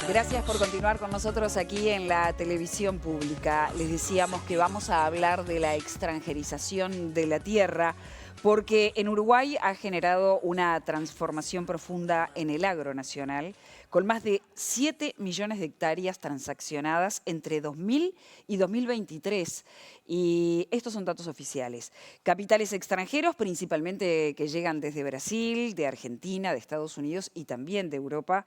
Gracias por continuar con nosotros aquí en la televisión pública. Les decíamos que vamos a hablar de la extranjerización de la tierra, porque en Uruguay ha generado una transformación profunda en el agro nacional, con más de 7 millones de hectáreas transaccionadas entre 2000 y 2023. Y estos son datos oficiales. Capitales extranjeros, principalmente que llegan desde Brasil, de Argentina, de Estados Unidos y también de Europa,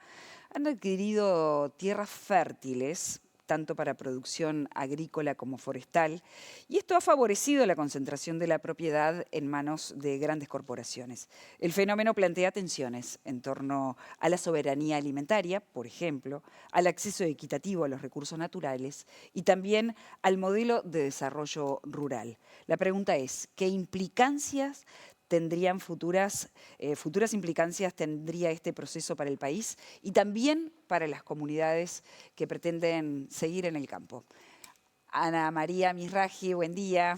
han adquirido tierras fértiles, tanto para producción agrícola como forestal, y esto ha favorecido la concentración de la propiedad en manos de grandes corporaciones. El fenómeno plantea tensiones en torno a la soberanía alimentaria, por ejemplo, al acceso equitativo a los recursos naturales y también al modelo de desarrollo rural. La pregunta es, ¿qué implicancias tendrían futuras implicancias tendría este proceso para el país y también para las comunidades que pretenden seguir en el campo? Ana María Misraji, buen día.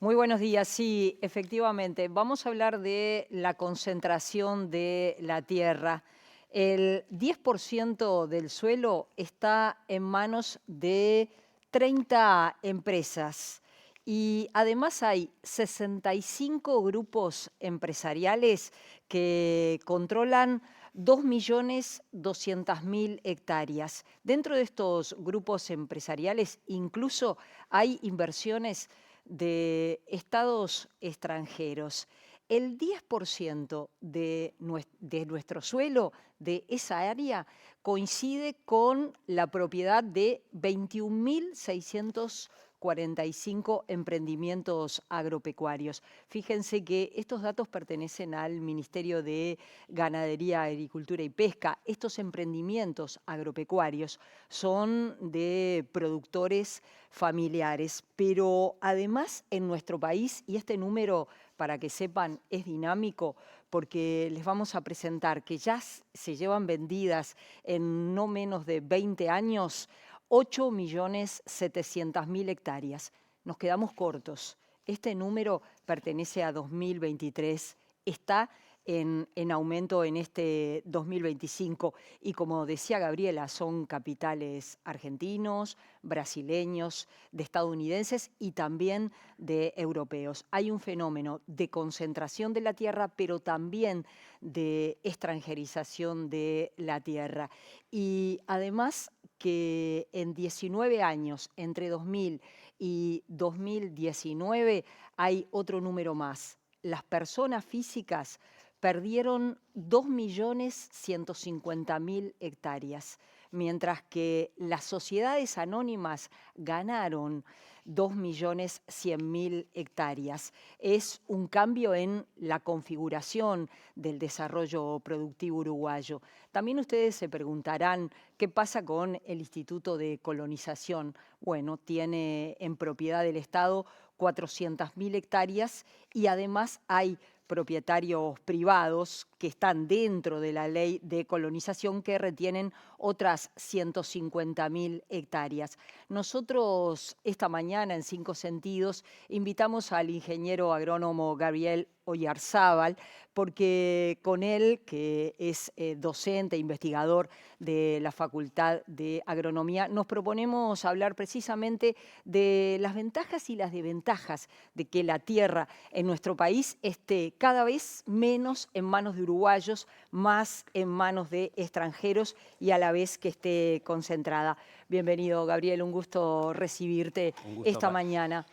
Muy buenos días, sí, efectivamente. Vamos a hablar de la concentración de la tierra. El 10% del suelo está en manos de 30 empresas. Y además hay 65 grupos empresariales que controlan 2.200.000 hectáreas. Dentro de estos grupos empresariales incluso hay inversiones de estados extranjeros. El 10% de nuestro suelo, de esa área, coincide con la propiedad de 21.645 emprendimientos agropecuarios. Fíjense que estos datos pertenecen al Ministerio de Ganadería, Agricultura y Pesca. Estos emprendimientos agropecuarios son de productores familiares, pero además en nuestro país, y este número, para que sepan, es dinámico, porque les vamos a presentar que ya se llevan vendidas en no menos de 20 años 8.700.000 hectáreas. Nos quedamos cortos. Este número pertenece a 2023, está en aumento en este 2025 y, como decía Gabriela, son capitales argentinos, brasileños, de estadounidenses y también de europeos. Hay un fenómeno de concentración de la tierra, pero también de extranjerización de la tierra. Y además que en 19 años, entre 2000 y 2019, hay otro número más. Las personas físicas perdieron 2.150.000 hectáreas, mientras que las sociedades anónimas ganaron 2.100.000 hectáreas. Es un cambio en la configuración del desarrollo productivo uruguayo. También ustedes se preguntarán qué pasa con el Instituto de Colonización. Bueno, tiene en propiedad del Estado 400.000 hectáreas y además hay propietarios privados que están dentro de la ley de colonización que retienen otras 150.000 hectáreas. Nosotros esta mañana en Cinco Sentidos invitamos al ingeniero agrónomo Gabriel Oyarzábal, porque con él, que es docente e investigador de la Facultad de Agronomía, nos proponemos hablar precisamente de las ventajas y las desventajas de que la tierra en nuestro país esté cada vez menos en manos de uruguayos, más en manos de extranjeros y a la vez que esté concentrada. Bienvenido, Gabriel, un gusto recibirte esta mañana.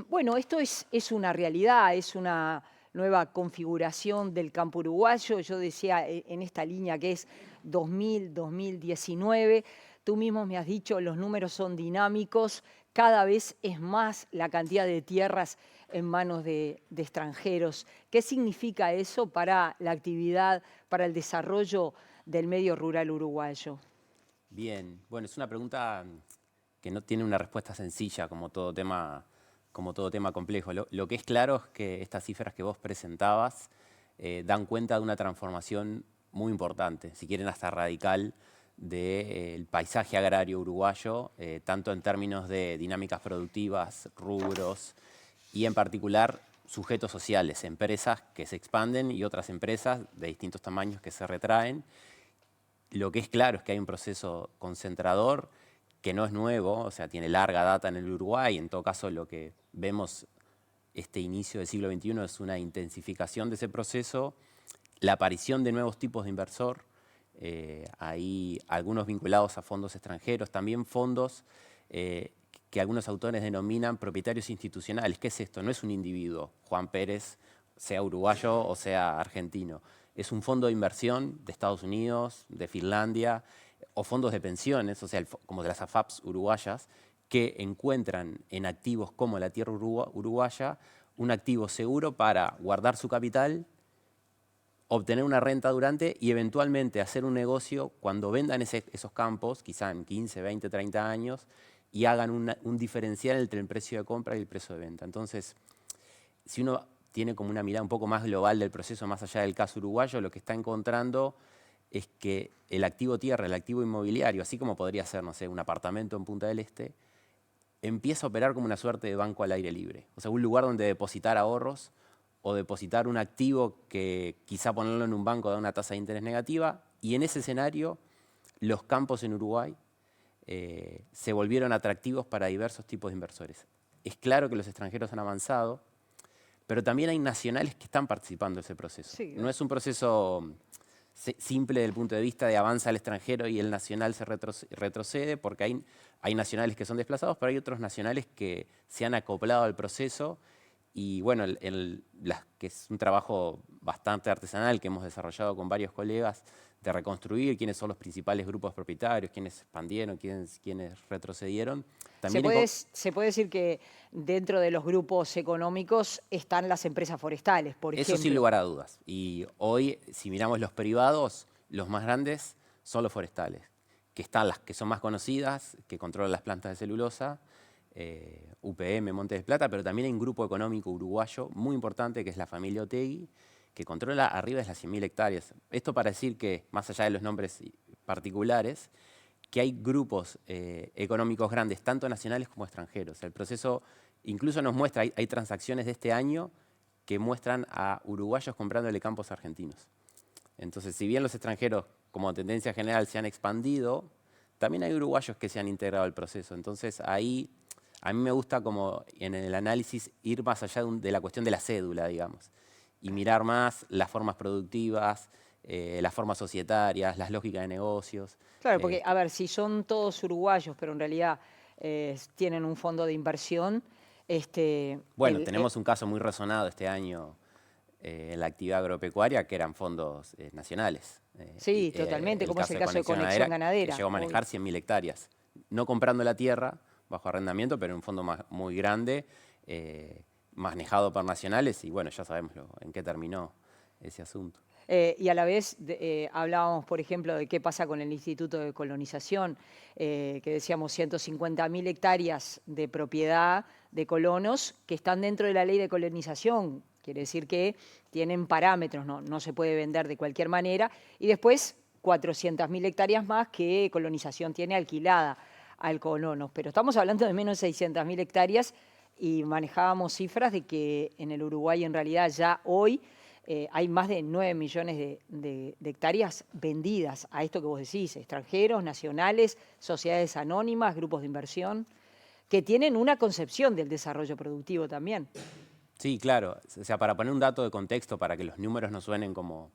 Bueno, esto es una realidad, es una nueva configuración del campo uruguayo. Yo decía en esta línea que es 2000-2019. Tú mismo me has dicho, los números son dinámicos, cada vez es más la cantidad de tierras en manos de extranjeros. ¿Qué significa eso para la actividad, para el desarrollo del medio rural uruguayo? Bien, bueno, es una pregunta que no tiene una respuesta sencilla como todo tema complejo. Lo que es claro es que estas cifras que vos presentabas dan cuenta de una transformación muy importante, si quieren hasta radical, del paisaje agrario uruguayo, tanto en términos de dinámicas productivas, rubros y en particular sujetos sociales, empresas que se expanden y otras empresas de distintos tamaños que se retraen. Lo que es claro es que hay un proceso concentrador que no es nuevo, o sea, tiene larga data en el Uruguay. En todo caso, lo que vemos este inicio del siglo XXI es una intensificación de ese proceso, la aparición de nuevos tipos de inversor, hay algunos vinculados a fondos extranjeros, también fondos que algunos autores denominan propietarios institucionales. ¿Qué es esto? No es un individuo, Juan Pérez, sea uruguayo o sea argentino. Es un fondo de inversión de Estados Unidos, de Finlandia, o fondos de pensiones, o sea, como de las AFAPs uruguayas, que encuentran en activos como la tierra uruguaya un activo seguro para guardar su capital, obtener una renta durante y eventualmente hacer un negocio cuando vendan esos campos, quizá en 15, 20, 30 años, y hagan un diferencial entre el precio de compra y el precio de venta. Entonces, si uno tiene como una mirada un poco más global del proceso, más allá del caso uruguayo, lo que está encontrando es que el activo tierra, el activo inmobiliario, así como podría ser, no sé, un apartamento en Punta del Este, empieza a operar como una suerte de banco al aire libre. O sea, un lugar donde depositar ahorros o depositar un activo que quizá ponerlo en un banco da una tasa de interés negativa. Y en ese escenario, los campos en Uruguay se volvieron atractivos para diversos tipos de inversores. Es claro que los extranjeros han avanzado, pero también hay nacionales que están participando en ese proceso. Sí. No es un proceso simple desde el punto de vista de avanza al extranjero y el nacional se retrocede, porque hay nacionales que son desplazados, pero hay otros nacionales que se han acoplado al proceso. Y bueno, que es un trabajo bastante artesanal que hemos desarrollado con varios colegas, de reconstruir quiénes son los principales grupos propietarios, quiénes expandieron, quiénes retrocedieron. También Se puede decir que dentro de los grupos económicos están las empresas forestales, por ejemplo. eso sin lugar a dudas. Y hoy, si miramos los privados, los más grandes son los forestales, que están las que son más conocidas, que controlan las plantas de celulosa, UPM, Montes del Plata, pero también hay un grupo económico uruguayo muy importante que es la familia Otegui, que controla arriba de las 100.000 hectáreas. Esto para decir que, más allá de los nombres particulares, que hay grupos económicos grandes, tanto nacionales como extranjeros. El proceso incluso nos muestra, hay transacciones de este año que muestran a uruguayos comprándole campos argentinos. Entonces, si bien los extranjeros, como tendencia general, se han expandido, también hay uruguayos que se han integrado al proceso. Entonces, ahí a mí me gusta como en el análisis ir más allá de la cuestión de la cédula, digamos, y mirar más las formas productivas, las formas societarias, las lógicas de negocios. Claro, porque, a ver, si son todos uruguayos, pero en realidad tienen un fondo de inversión, bueno, tenemos un caso muy resonado este año en la actividad agropecuaria, que eran fondos nacionales. Sí, totalmente, como es el caso de Conexión Ganadera. Que llegó a manejar 100.000 hectáreas. No comprando la tierra, bajo arrendamiento, pero en un fondo muy grande, manejado por nacionales, y bueno, ya sabemos en qué terminó ese asunto. Y a la vez hablábamos, por ejemplo, de qué pasa con el Instituto de Colonización, que decíamos 150.000 hectáreas de propiedad de colonos que están dentro de la ley de colonización. Quiere decir que tienen parámetros, no se puede vender de cualquier manera. Y después 400.000 hectáreas más que colonización tiene alquilada al colono. Pero estamos hablando de menos de 600.000 hectáreas y manejábamos cifras de que en el Uruguay en realidad ya hoy hay más de 9 millones de hectáreas vendidas a esto que vos decís, extranjeros, nacionales, sociedades anónimas, grupos de inversión, que tienen una concepción del desarrollo productivo también. Sí, claro. O sea, para poner un dato de contexto, para que los números no suenen como,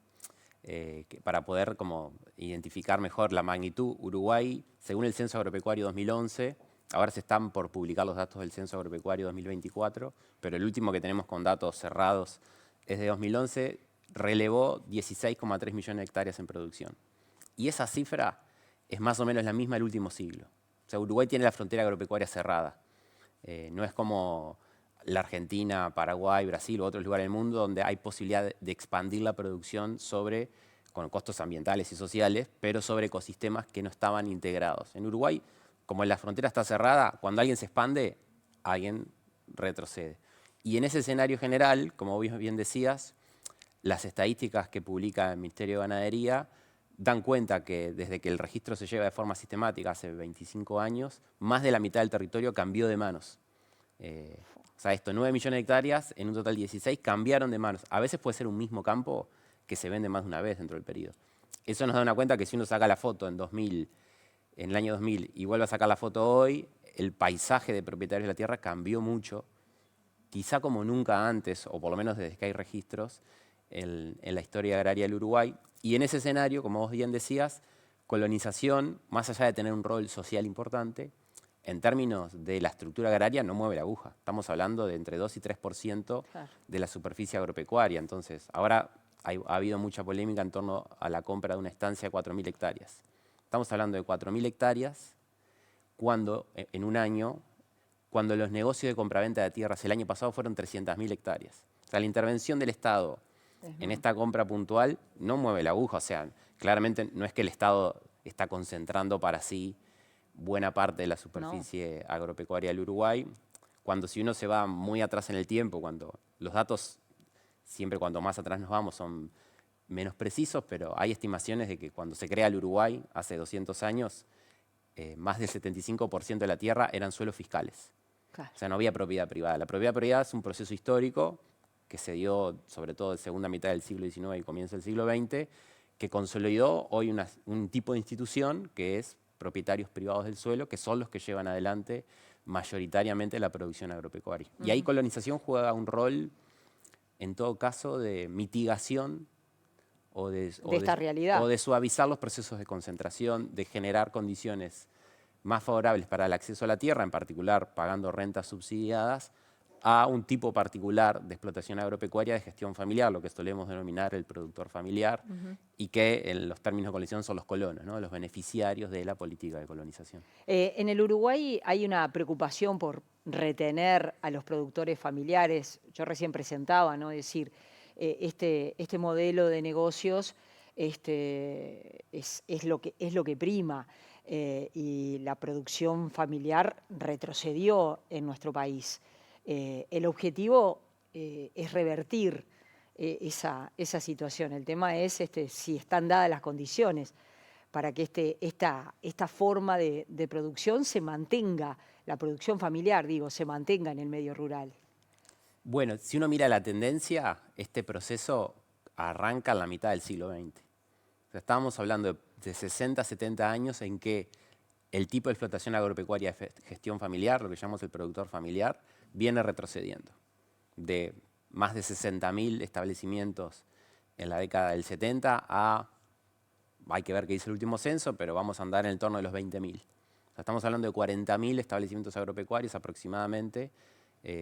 para poder como identificar mejor la magnitud, Uruguay, según el Censo Agropecuario 2011, ahora se están por publicar los datos del Censo Agropecuario 2024, pero el último que tenemos con datos cerrados es de 2011, relevó 16,3 millones de hectáreas en producción. Y esa cifra es más o menos la misma del último siglo. O sea, Uruguay tiene la frontera agropecuaria cerrada. No es como la Argentina, Paraguay, Brasil u otros lugares del mundo donde hay posibilidad de expandir la producción con costos ambientales y sociales, pero sobre ecosistemas que no estaban integrados. En Uruguay, como la frontera está cerrada, cuando alguien se expande, alguien retrocede. Y en ese escenario general, como bien decías, las estadísticas que publica el Ministerio de Ganadería dan cuenta que desde que el registro se lleva de forma sistemática hace 25 años, más de la mitad del territorio cambió de manos. O sea, 9 millones de hectáreas, en un total 16, cambiaron de manos. A veces puede ser un mismo campo que se vende más de una vez dentro del periodo. Eso nos da una cuenta que si uno saca la foto en el año 2000 y vuelve a sacar la foto hoy, el paisaje de propietarios de la tierra cambió mucho, quizá como nunca antes, o por lo menos desde que hay registros en la historia agraria del Uruguay. Y en ese escenario, como vos bien decías, colonización, más allá de tener un rol social importante, en términos de la estructura agraria no mueve la aguja. Estamos hablando de entre 2 y 3% de la superficie agropecuaria. Entonces, ahora ha habido mucha polémica en torno a la compra de una estancia de 4.000 hectáreas. Estamos hablando de 4.000 hectáreas cuando, en un año, cuando los negocios de compraventa de tierras el año pasado fueron 300.000 hectáreas. O sea, la intervención del Estado en esta compra puntual no mueve la aguja. O sea, claramente no es que el Estado está concentrando para sí buena parte de la superficie agropecuaria del Uruguay. Si uno se va muy atrás en el tiempo, cuando los datos, siempre cuanto más atrás nos vamos, son menos precisos, pero hay estimaciones de que cuando se crea el Uruguay, hace 200 años, más del 75% de la tierra eran suelos fiscales. Claro. O sea, no había propiedad privada. La propiedad privada es un proceso histórico que se dio sobre todo en la segunda mitad del siglo XIX y comienzo del siglo XX, que consolidó hoy un tipo de institución que es propietarios privados del suelo, que son los que llevan adelante mayoritariamente la producción agropecuaria. Y ahí colonización juega un rol, en todo caso, de mitigación o de suavizar los procesos de concentración, de generar condiciones más favorables para el acceso a la tierra, en particular pagando rentas subsidiadas, a un tipo particular de explotación agropecuaria de gestión familiar, lo que solemos denominar el productor familiar, y que en los términos de colonización son los colonos, ¿no? Los beneficiarios de la política de colonización. En el Uruguay hay una preocupación por retener a los productores familiares. Yo recién presentaba, ¿no? Es decir, este modelo de negocios es lo que prima, y la producción familiar retrocedió en nuestro país. El objetivo es revertir esa situación. El tema es si están dadas las condiciones para que esta forma de producción se mantenga, la producción familiar, digo, se mantenga en el medio rural. Bueno, si uno mira la tendencia, este proceso arranca en la mitad del siglo XX. O sea, estábamos hablando de 60, 70 años en que el tipo de explotación agropecuaria de gestión familiar, lo que llamamos el productor familiar, viene retrocediendo. De más de 60.000 establecimientos en la década del 70 a, hay que ver qué dice el último censo, pero vamos a andar en el torno de los 20.000. O sea, estamos hablando de 40.000 establecimientos agropecuarios aproximadamente,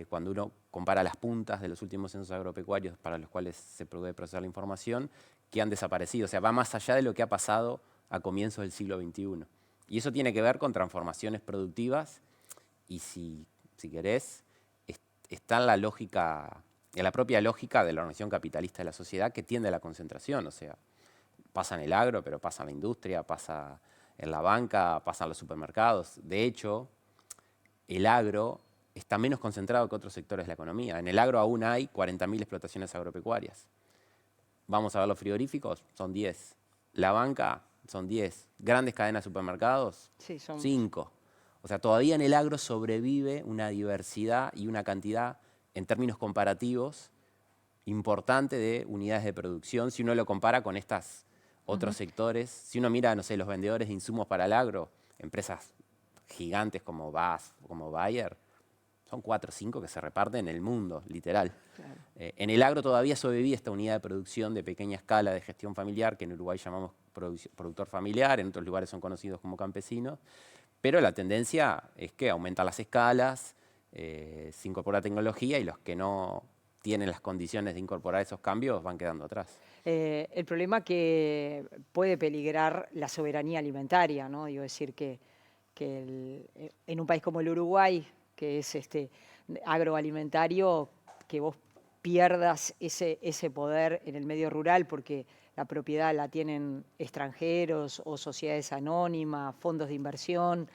cuando uno compara las puntas de los últimos censos agropecuarios para los cuales se puede procesar la información, que han desaparecido. O sea, va más allá de lo que ha pasado a comienzos del siglo XXI. Y eso tiene que ver con transformaciones productivas y, si querés, está en la propia lógica de la organización capitalista de la sociedad, que tiende a la concentración. O sea, pasa en el agro, pero pasa en la industria, pasa en la banca, pasa en los supermercados. De hecho, el agro está menos concentrado que otros sectores de la economía. En el agro aún hay 40.000 explotaciones agropecuarias. Vamos a ver los frigoríficos, son 10. La banca, son 10. Grandes cadenas de supermercados, sí, son 5. O sea, todavía en el agro sobrevive una diversidad y una cantidad, en términos comparativos, importante de unidades de producción, si uno lo compara con estos otros sectores. Si uno mira, no sé, los vendedores de insumos para el agro, empresas gigantes como BASF, como Bayer, son 4 o 5 que se reparten en el mundo, literal. Claro. En el agro todavía sobrevive esta unidad de producción de pequeña escala de gestión familiar, que en Uruguay llamamos productor familiar, en otros lugares son conocidos como campesinos, pero la tendencia es que aumentan las escalas, se incorpora tecnología y los que no tienen las condiciones de incorporar esos cambios van quedando atrás. El problema que puede peligrar la soberanía alimentaria, ¿no? Digo, decir que en un país como el Uruguay, que es agroalimentario, que vos pierdas ese poder en el medio rural porque la propiedad la tienen extranjeros o sociedades anónimas, fondos de inversión,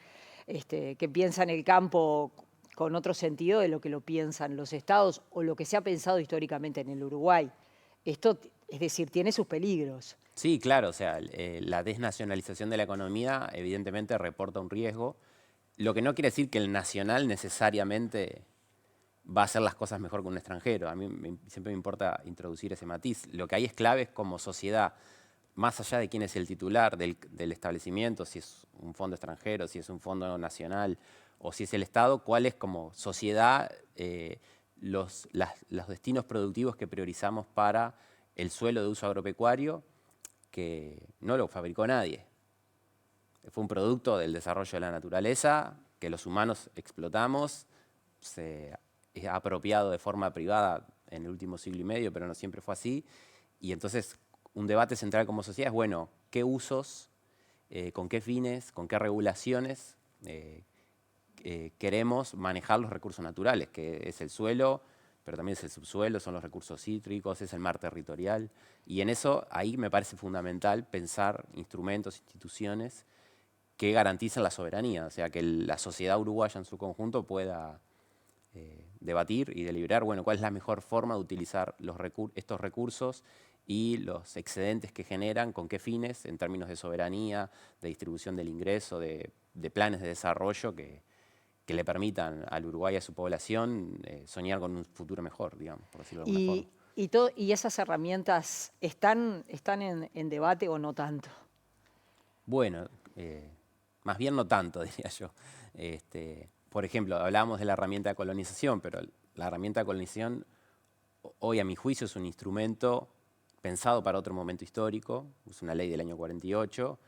que piensan el campo con otro sentido de lo que lo piensan los estados o lo que se ha pensado históricamente en el Uruguay. Esto, es decir, tiene sus peligros. Sí, claro, o sea, la desnacionalización de la economía evidentemente reporta un riesgo, lo que no quiere decir que el nacional necesariamente va a hacer las cosas mejor que un extranjero. A mí siempre me importa introducir ese matiz. Lo que hay es clave es como sociedad más allá de quién es el titular del establecimiento, si es un fondo extranjero, si es un fondo nacional o si es el Estado, cuáles como sociedad los destinos productivos que priorizamos para el suelo de uso agropecuario, que no lo fabricó nadie. Fue un producto del desarrollo de la naturaleza, que los humanos explotamos, se ha apropiado de forma privada en el último siglo y medio, pero no siempre fue así. Y entonces un debate central como sociedad es, bueno, ¿qué usos, con qué fines, con qué regulaciones queremos manejar los recursos naturales? Que es el suelo, pero también es el subsuelo, son los recursos hídricos, es el mar territorial. Y en eso, ahí me parece fundamental pensar instrumentos, instituciones que garanticen la soberanía, o sea, que la sociedad uruguaya en su conjunto pueda debatir y deliberar, bueno, cuál es la mejor forma de utilizar estos recursos y los excedentes que generan, con qué fines, en términos de soberanía, de distribución del ingreso, de planes de desarrollo que le permitan al Uruguay y a su población soñar con un futuro mejor, digamos, por decirlo de alguna forma. ¿Y esas herramientas están en debate o no tanto? Bueno, más bien no tanto, diría yo. Por ejemplo, hablábamos de la herramienta de colonización, pero la herramienta de colonización hoy, a mi juicio, es un instrumento pensado para otro momento histórico, es una ley del año 48,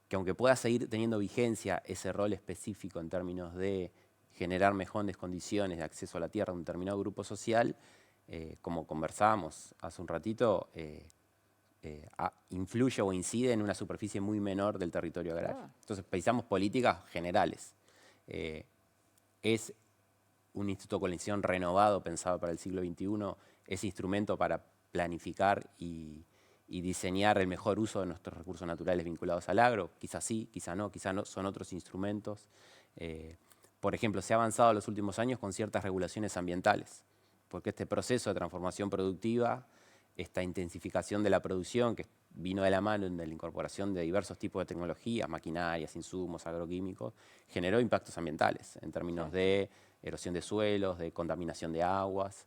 que aunque pueda seguir teniendo vigencia ese rol específico en términos de generar mejores condiciones de acceso a la tierra de un determinado grupo social, como conversábamos hace un ratito, influye o incide en una superficie muy menor del territorio agrario. Entonces pensamos políticas generales. Es un instituto de colonización renovado, pensado para el siglo XXI, ese instrumento para planificar y diseñar el mejor uso de nuestros recursos naturales vinculados al agro. Quizás sí, quizás no, son otros instrumentos. Por ejemplo, se ha avanzado en los últimos años con ciertas regulaciones ambientales, porque este proceso de transformación productiva, esta intensificación de la producción que vino de la mano de la incorporación de diversos tipos de tecnologías, maquinarias, insumos, agroquímicos, generó impactos ambientales en términos de erosión de suelos, de contaminación de aguas,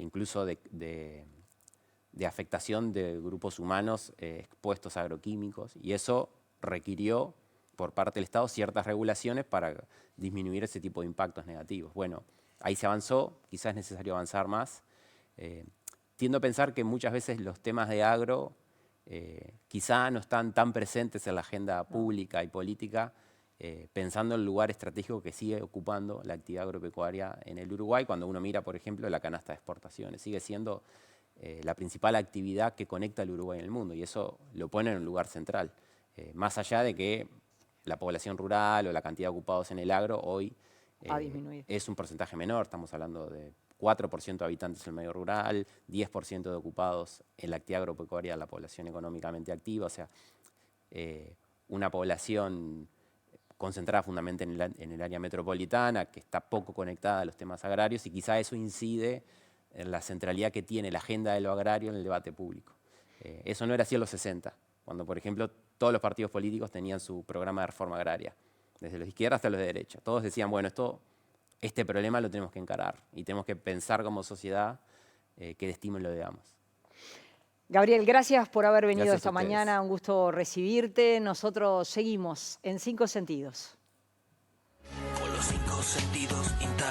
incluso de afectación de grupos humanos expuestos a agroquímicos, y eso requirió por parte del Estado ciertas regulaciones para disminuir ese tipo de impactos negativos. Bueno, ahí se avanzó, quizás es necesario avanzar más. Tiendo a pensar que muchas veces los temas de agro quizá no están tan presentes en la agenda pública y política, pensando en el lugar estratégico que sigue ocupando la actividad agropecuaria en el Uruguay. Cuando uno mira, por ejemplo, la canasta de exportaciones, sigue siendo la principal actividad que conecta al Uruguay en el mundo, y eso lo pone en un lugar central. Más allá de que la población rural o la cantidad de ocupados en el agro hoy es un porcentaje menor, estamos hablando de 4% de habitantes en el medio rural, 10% de ocupados en la actividad agropecuaria de la población económicamente activa, o sea, una población concentrada fundamentalmente en el área metropolitana, que está poco conectada a los temas agrarios, y quizá eso incide en la centralidad que tiene la agenda de lo agrario en el debate público. Eso no era así en los 60, cuando, por ejemplo, todos los partidos políticos tenían su programa de reforma agraria, desde los de izquierda hasta los de derecha. Todos decían, bueno, este problema lo tenemos que encarar y tenemos que pensar como sociedad qué estímulo le damos. Gabriel, gracias por haber venido Gracias esta mañana, un gusto recibirte. Nosotros seguimos en 5 Sentidos. Con los 5 sentidos